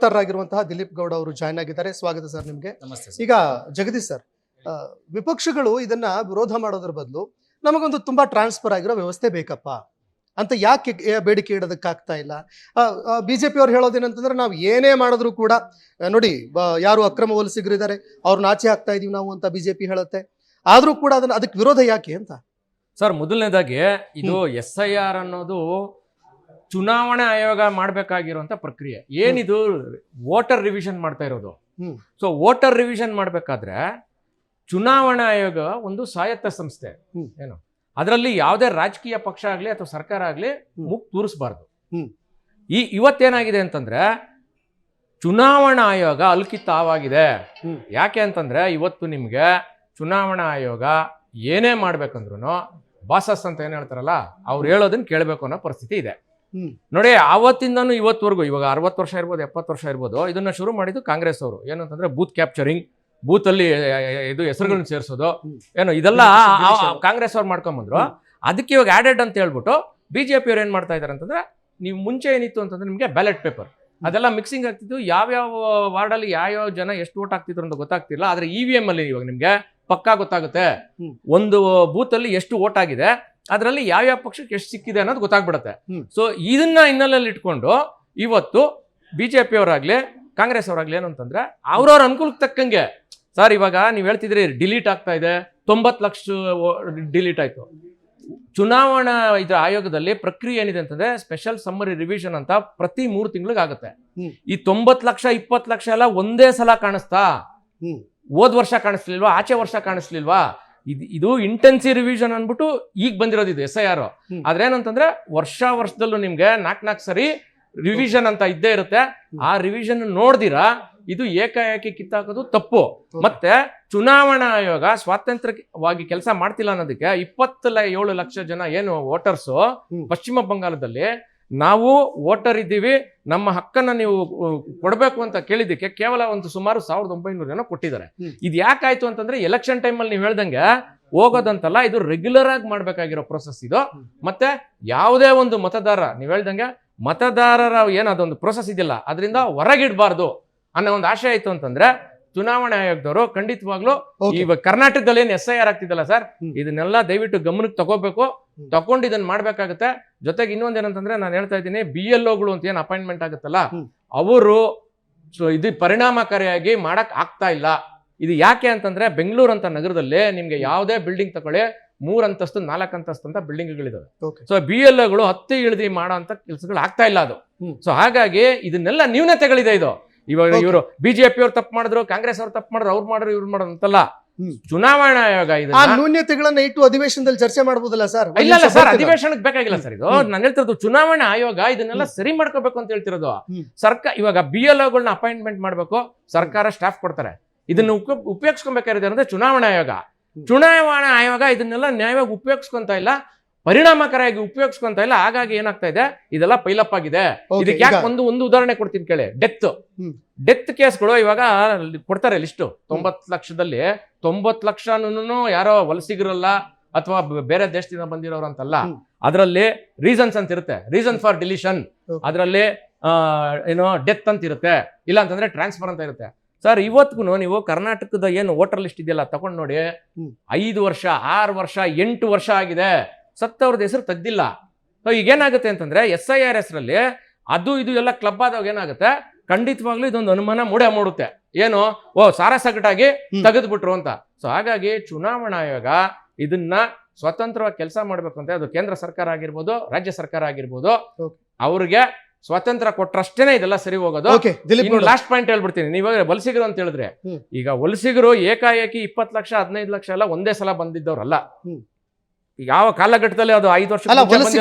ಆಗಿರುವಂತಹ ದಿಲೀಪ್ ಗೌಡ ಅವರು ಜಾಯ್ನ್ ಆಗಿದ್ದಾರೆ. ಸ್ವಾಗತ ಸರ್ ನಿಮಗೆ. ನಮಸ್ತೆ. ಈಗ ಜಗದೀಶ್ ಸರ್, ವಿಪಕ್ಷಗಳು ಇದನ್ನ ವಿರೋಧ ಮಾಡೋದ್ರ ಬದಲು ನಮಗೊಂದು ತುಂಬಾ ಟ್ರಾನ್ಸ್ಫರ್ ಆಗಿರೋ ವ್ಯವಸ್ಥೆ ಬೇಕಪ್ಪ ಅಂತ ಯಾಕೆ ಬೇಡಿಕೆ ಇಡೋದಕ್ಕಾಗ್ತಾ ಇಲ್ಲ? ಬಿಜೆಪಿ ಅವ್ರು ಹೇಳೋದೇನಂತಂದ್ರೆ ನಾವು ಏನೇ ಮಾಡಿದ್ರು ಕೂಡ ನೋಡಿ ಯಾರು ಅಕ್ರಮ ವಲಸಿಗರಿದ್ದಾರೆ ಅವ್ರನ್ನ ಆಚೆ ಹಾಕ್ತಾ ಇದೀವಿ ನಾವು ಅಂತ ಬಿಜೆಪಿ ಹೇಳುತ್ತೆ. ಆದ್ರೂ ಕೂಡ ಅದಕ್ಕೆ ವಿರೋಧ ಯಾಕೆ ಅಂತ ಸರ್, ಮೊದಲನೇದಾಗಿ ಇದು SIR ಅನ್ನೋದು ಚುನಾವಣಾ ಆಯೋಗ ಮಾಡಬೇಕಾಗಿರುವಂತ ಪ್ರಕ್ರಿಯೆ. ಏನಿದು ವೋಟರ್ ರಿವಿಷನ್ ಮಾಡ್ತಾ ಇರೋದು. ಸೊ ವೋಟರ್ ರಿವಿಷನ್ ಮಾಡಬೇಕಾದ್ರೆ ಚುನಾವಣಾ ಆಯೋಗ ಒಂದು ಸ್ವಾಯತ್ತ ಸಂಸ್ಥೆ. ಏನು ಅದರಲ್ಲಿ ಯಾವುದೇ ರಾಜಕೀಯ ಪಕ್ಷ ಆಗಲಿ ಅಥವಾ ಸರ್ಕಾರ ಆಗಲಿ ಮುಖ ತೂರಿಸಬಾರ್ದು. ಇವತ್ತೇನಾಗಿದೆ ಅಂತಂದ್ರೆ ಚುನಾವಣಾ ಆಯೋಗ ಅಲ್ಕಿತ್ತಾವಾಗಿದೆ. ಯಾಕೆ ಅಂತಂದ್ರೆ ಇವತ್ತು ನಿಮ್ಗೆ ಚುನಾವಣಾ ಆಯೋಗ ಏನೇ ಮಾಡ್ಬೇಕಂದ್ರು ಬಾಸಸ್ ಅಂತ ಏನ್ ಹೇಳ್ತಾರಲ್ಲ, ಅವ್ರು ಹೇಳೋದನ್ನ ಕೇಳಬೇಕು ಅನ್ನೋ ಪರಿಸ್ಥಿತಿ ಇದೆ. ನೋಡಿ, ಆವತ್ತಿಂದನೂ ಇವತ್ತವರೆಗೂ, ಇವಾಗ 60 ವರ್ಷ ಇರ್ಬೋದು, 70 ವರ್ಷ ಇರ್ಬೋದು, ಇದನ್ನ ಶುರು ಮಾಡಿದ್ದು ಕಾಂಗ್ರೆಸ್ ಅವರು. ಏನಂತಂದ್ರೆ ಬೂತ್ ಕ್ಯಾಪ್ಚರಿಂಗ್, ಬೂತ್ ಅಲ್ಲಿ ಇದು ಹೆಸರುಗಳನ್ನ ಸೇರಿಸೋದು, ಏನೋ ಇದೆಲ್ಲ ಕಾಂಗ್ರೆಸ್ ಅವ್ರು ಮಾಡ್ಕೊಂಡ್ಬಂದ್ರು. ಅದಕ್ಕೆ ಇವಾಗ ಆಡೆಡ್ ಅಂತ ಹೇಳ್ಬಿಟ್ಟು ಬಿಜೆಪಿ ಅವ್ರು ಏನ್ ಮಾಡ್ತಾ ಇದಾರೆ ಅಂತಂದ್ರೆ, ನೀವು ಮುಂಚೆ ಏನಿತ್ತು ಅಂತಂದ್ರೆ ನಿಮ್ಗೆ ಬ್ಯಾಲೆಟ್ ಪೇಪರ್ ಅದೆಲ್ಲ ಮಿಕ್ಸಿಂಗ್ ಆಗ್ತಿತ್ತು. ಯಾವ್ಯಾವ ವಾರ್ಡಲ್ಲಿ ಯಾವ್ಯಾವ ಜನ ಎಷ್ಟು ವೋಟ್ ಆಗ್ತಿದ್ರು ಅಂತ ಗೊತ್ತಾಗ್ತಿಲ್ಲ. ಆದ್ರೆ EVM ಅಲ್ಲಿ ಇವಾಗ ನಿಮ್ಗೆ ಪಕ್ಕಾ ಗೊತ್ತಾಗುತ್ತೆ. ಒಂದು ಬೂತ್ ಅಲ್ಲಿ ಎಷ್ಟು ವೋಟ್ ಆಗಿದೆ, ಅದರಲ್ಲಿ ಯಾವ್ಯಾವ ಪಕ್ಷಕ್ಕೆ ಎಷ್ಟು ಸಿಕ್ಕಿದೆ ಅನ್ನೋದು ಗೊತ್ತಾಗ್ಬಿಡುತ್ತೆ. ಸೊ ಇದನ್ನ ಹಿನ್ನೆಲೆಯಲ್ಲಿ ಇಟ್ಕೊಂಡು ಇವತ್ತು ಬಿಜೆಪಿ ಅವರಾಗ್ಲಿ ಕಾಂಗ್ರೆಸ್ ಅವರಾಗ್ಲಿ ಏನು ಅಂತಂದ್ರೆ ಅವ್ರವ್ರ ಅನುಕೂಲಕ್ಕೆ ತಕ್ಕಂಗೆ, ಸರ್ ಇವಾಗ ನೀವು ಹೇಳ್ತಿದ್ರಿ ಡಿಲೀಟ್ ಆಗ್ತಾ ಇದೆ, 90 ಲಕ್ಷ ಡಿಲೀಟ್ ಆಯ್ತು. ಚುನಾವಣಾ ಇದ್ರ ಆಯೋಗದಲ್ಲಿ ಪ್ರಕ್ರಿಯೆ ಏನಿದೆ ಅಂತಂದ್ರೆ ಸ್ಪೆಷಲ್ ಸಮ್ಮರಿ ರಿವಿಷನ್ ಅಂತ ಪ್ರತಿ 3 ತಿಂಗಳಿಗೆ ಆಗುತ್ತೆ. ಈ 90 ಲಕ್ಷ 20 ಲಕ್ಷ ಎಲ್ಲ ಒಂದೇ ಸಲ ಕಾಣಿಸ್ತಾ? ಹೋದ್ ವರ್ಷ ಕಾಣಿಸ್ಲಿಲ್ವಾ? ಆಚೆ ವರ್ಷ ಕಾಣಿಸ್ಲಿಲ್ವಾ? ಇದು ಇಂಟೆನ್ಸಿವ್ ರಿವಿಷನ್ ಅನ್ಬಿಟ್ಟು ಈಗ ಬಂದಿರೋದು ಇದು SIR. ಆದ್ರೆ ಏನಂತಂದ್ರೆ ವರ್ಷದಲ್ಲೂ ನಿಮ್ಗೆ 4 ಸರಿ ರಿವಿಷನ್ ಅಂತ ಇದ್ದೇ ಇರುತ್ತೆ. ಆ ರಿವಿಷನ್ ನೋಡ್ದಿರಾ ಇದು ಏಕಾಏಕಿ ಕಿತ್ತಾಕೋದು ತಪ್ಪು. ಮತ್ತೆ ಚುನಾವಣಾ ಆಯೋಗ ಸ್ವಾತಂತ್ರ್ಯವಾಗಿ ಕೆಲಸ ಮಾಡ್ತಿಲ್ಲ ಅನ್ನೋದಕ್ಕೆ 27 ಲಕ್ಷ ಜನ ಏನು ವೋಟರ್ಸ್ ಪಶ್ಚಿಮ ಬಂಗಾಳದಲ್ಲಿ ನಾವು ವೋಟರ್ ಇದ್ದೀವಿ, ನಮ್ಮ ಹಕ್ಕನ್ನ ನೀವು ಕೊಡಬೇಕು ಅಂತ ಕೇಳಿದ್ದಕ್ಕೆ ಕೇವಲ ಒಂದು ಸುಮಾರು 1900 ಜನ ಕೊಟ್ಟಿದ್ದಾರೆ. ಇದು ಯಾಕಾಯ್ತು ಅಂತಂದ್ರೆ ಎಲೆಕ್ಷನ್ ಟೈಮಲ್ಲಿ ನೀವು ಹೇಳ್ದಂಗೆ ಹೋಗೋದಂತಲ್ಲ, ಇದು ರೆಗ್ಯುಲರ್ ಆಗಿ ಮಾಡ್ಬೇಕಾಗಿರೋ ಪ್ರೊಸೆಸ್ ಇದು. ಮತ್ತೆ ಯಾವುದೇ ಒಂದು ಮತದಾರ, ನೀವು ಹೇಳ್ದಂಗೆ ಮತದಾರರ ಏನದೊಂದು ಪ್ರೊಸೆಸ್ ಇದೆಯಲ್ಲ ಅದರಿಂದ ಹೊರಗಿಡಬಾರ್ದು ಅನ್ನೋ ಒಂದು ಆಶಯ ಆಯ್ತು ಅಂತಂದ್ರೆ ಚುನಾವಣಾ ಆಯೋಗದವರು ಖಂಡಿತವಾಗ್ಲೂ ಇವಾಗ ಕರ್ನಾಟಕದಲ್ಲಿ ಏನು SIR ಆಗ್ತಿದ್ದಲ್ಲ ಸರ್, ಇದನ್ನೆಲ್ಲ ದಯವಿಟ್ಟು ಗಮನಕ್ಕೆ ತಗೋಬೇಕು, ತಗೊಂಡು ಇದನ್ನ ಮಾಡ್ಬೇಕಾಗತ್ತೆ. ಜೊತೆಗೆ ಇನ್ನೊಂದೇನಂತಂದ್ರೆ ನಾನು ಹೇಳ್ತಾ ಇದ್ದೀನಿ, BLOಗಳು ಅಂತ ಏನು ಅಪಾಯಿಂಟ್ಮೆಂಟ್ ಆಗುತ್ತಲ್ಲ, ಅವರು ಇದು ಪರಿಣಾಮಕಾರಿಯಾಗಿ ಮಾಡಕ್ ಆಗ್ತಾ ಇಲ್ಲ. ಇದು ಯಾಕೆ ಅಂತಂದ್ರೆ ಬೆಂಗಳೂರು ಅಂತ ನಗರದಲ್ಲಿ ನಿಮ್ಗೆ ಯಾವುದೇ ಬಿಲ್ಡಿಂಗ್ ತಗೊಳ್ಳಿ 3 ಅಂತಸ್ತು 4 ಅಂತಸ್ತು ಅಂತ ಬಿಲ್ಡಿಂಗ್ಗಳಿದಾವೆ. ಸೊ BLOಗಳು 10 ಇಳಿದು ಮಾಡೋ ಅಂತ ಕೆಲಸಗಳು ಆಗ್ತಾ ಇಲ್ಲ ಅದು. ಸೊ ಹಾಗಾಗಿ ಇದನ್ನೆಲ್ಲ ನ್ಯೂನತೆಗಳಿದೆ. ಇದು ಇವಾಗ ಇವರು ಬಿಜೆಪಿ ಅವ್ರು ತಪ್ಪು ಮಾಡಿದ್ರು, ಕಾಂಗ್ರೆಸ್ ಅವ್ರು ತಪ್ಪು ಮಾಡಿದ್ರು, ಅವ್ರು ಮಾಡಿದ್ರು ಇವ್ರು ಮಾಡೋದು ಅಂತಲ್ಲ. ಚುನಾವಣಾ ಆಯೋಗ ಆ ನ್ಯೂನ್ಯತೆಗಳನ್ನ ಇಟ್ಟು ಅಧಿವೇಶನದಲ್ಲಿ ಚರ್ಚೆ ಮಾಡಬಹುದಲ್ಲ ಸರ್? ಇಲ್ಲ ಸರ್, ಅಧಿವೇಶನಕ್ಕೆ ಬೇಕಾಗಿಲ್ಲ ಸರ್. ಇದು ನಾನು ಹೇಳ್ತಿರೋದು ಚುನಾವಣಾ ಆಯೋಗ ಇದನ್ನೆಲ್ಲ ಸರಿ ಮಾಡ್ಕೋಬೇಕು ಅಂತ ಹೇಳ್ತಿರೋದು. ಸರ್ಕಾರ ಇವಾಗ BLOಗಳನ್ನ ಅಪಾಯಿಂಟ್ಮೆಂಟ್ ಮಾಡ್ಬೇಕು, ಸರ್ಕಾರ ಸ್ಟಾಫ್ ಕೊಡ್ತಾರೆ. ಇದನ್ನ ಉಪಯೋಗಿಸ್ಕೊಬೇಕಾಗಿದೆ ಅಂದ್ರೆ ಚುನಾವಣಾ ಆಯೋಗ. ಚುನಾವಣಾ ಆಯೋಗ ಇದನ್ನೆಲ್ಲ ನ್ಯಾಯವಾಗಿ ಉಪಯೋಗಿಸ್ಕೊಂತ ಇಲ್ಲ, ಪರಿಣಾಮಕಾರಿಯಾಗಿ ಉಪಯೋಗಿಸ್ಕೊಂತ ಇಲ್ಲ. ಹಾಗಾಗಿ ಏನಾಗ್ತಾ ಇದೆ, ಇದೆಲ್ಲ ಪೈಲಪ್ ಆಗಿದೆ. ಇದಕ್ಕೆ ಯಾಕೆ ಒಂದು ಉದಾಹರಣೆ ಕೊಡ್ತೀನಿ ಕೇಳಿ. ಡೆತ್ ಕೇಸ್ಗಳು ಇವಾಗ ಕೊಡ್ತಾರೆ ಲಿಸ್ಟ್. 90 ಲಕ್ಷದಲ್ಲಿ 90 ಲಕ್ಷನೂ ಯಾರೋ ವಲಸಿಗರಲ್ಲ ಅಥವಾ ಬೇರೆ ದೇಶದಿಂದ ಬಂದಿರೋರು ಅಂತಲ್ಲ. ಅದರಲ್ಲಿ ರೀಸನ್ಸ್ ಅಂತ ಇರುತ್ತೆ, ರೀಸನ್ ಫಾರ್ ಡಿಲಿಷನ್. ಅದರಲ್ಲಿ ಏನೋ ಡೆತ್ ಅಂತ ಇರುತ್ತೆ, ಇಲ್ಲ ಅಂತಂದ್ರೆ ಟ್ರಾನ್ಸ್ಫರ್ ಅಂತ ಇರುತ್ತೆ. ಸರ್ ಇವತ್ತಿಗೂ ನೀವು ಕರ್ನಾಟಕದ ಏನು ವೋಟರ್ ಲಿಸ್ಟ್ ಇದೆಯಲ್ಲ ತಗೊಂಡು ನೋಡಿ, 5 ವರ್ಷ 6 ವರ್ಷ 8 ವರ್ಷ ಆಗಿದೆ, ಸತ್ತವ್ರದ್ದು ಹೆಸರು ತೆಗ್ದಿಲ್ಲ. ಸೊ ಈಗೇನಾಗುತ್ತೆ ಅಂತಂದ್ರೆ SIR ಹೆಸರಲ್ಲಿ ಅದು ಇದು ಎಲ್ಲ ಕ್ಲಬ್ ಆದಾಗ ಏನಾಗುತ್ತೆ, ಖಂಡಿತವಾಗ್ಲೂ ಇದೊಂದು ಅನುಮಾನ ಮೂಡುತ್ತೆ. ಏನು, ಸಾರಾಸಗಟಾಗಿ ತೆಗೆದ್ಬಿಟ್ರು ಅಂತ. ಸೊ ಹಾಗಾಗಿ ಚುನಾವಣಾ ಆಯೋಗ ಇದನ್ನ ಸ್ವತಂತ್ರವಾಗಿ ಕೆಲಸ ಮಾಡ್ಬೇಕು ಅಂತ, ಅದು ಕೇಂದ್ರ ಸರ್ಕಾರ ಆಗಿರ್ಬೋದು, ರಾಜ್ಯ ಸರ್ಕಾರ ಆಗಿರ್ಬೋದು, ಅವ್ರಿಗೆ ಸ್ವಾತಂತ್ರ್ಯ ಕೊಟ್ರಷ್ಟೇನೆ ಇದೆಲ್ಲ ಸರಿ ಹೋಗೋದು. ಲಾಸ್ಟ್ ಪಾಯಿಂಟ್ ಹೇಳ್ಬಿಡ್ತೀನಿ. ನೀವಾಗ ವಲಸಿಗರು ಅಂತ ಹೇಳಿದ್ರೆ, ಈಗ ವಲಸಿಗರು ಏಕಾಏಕಿ 20 ಲಕ್ಷ 15 ಲಕ್ಷ ಎಲ್ಲ ಒಂದೇ ಸಲ ಬಂದಿದ್ದವ್ರಲ್ಲ. ಯಾವ ಕಾಲಘಟ್ಟದಲ್ಲಿ ಅದು 5 ವರ್ಷ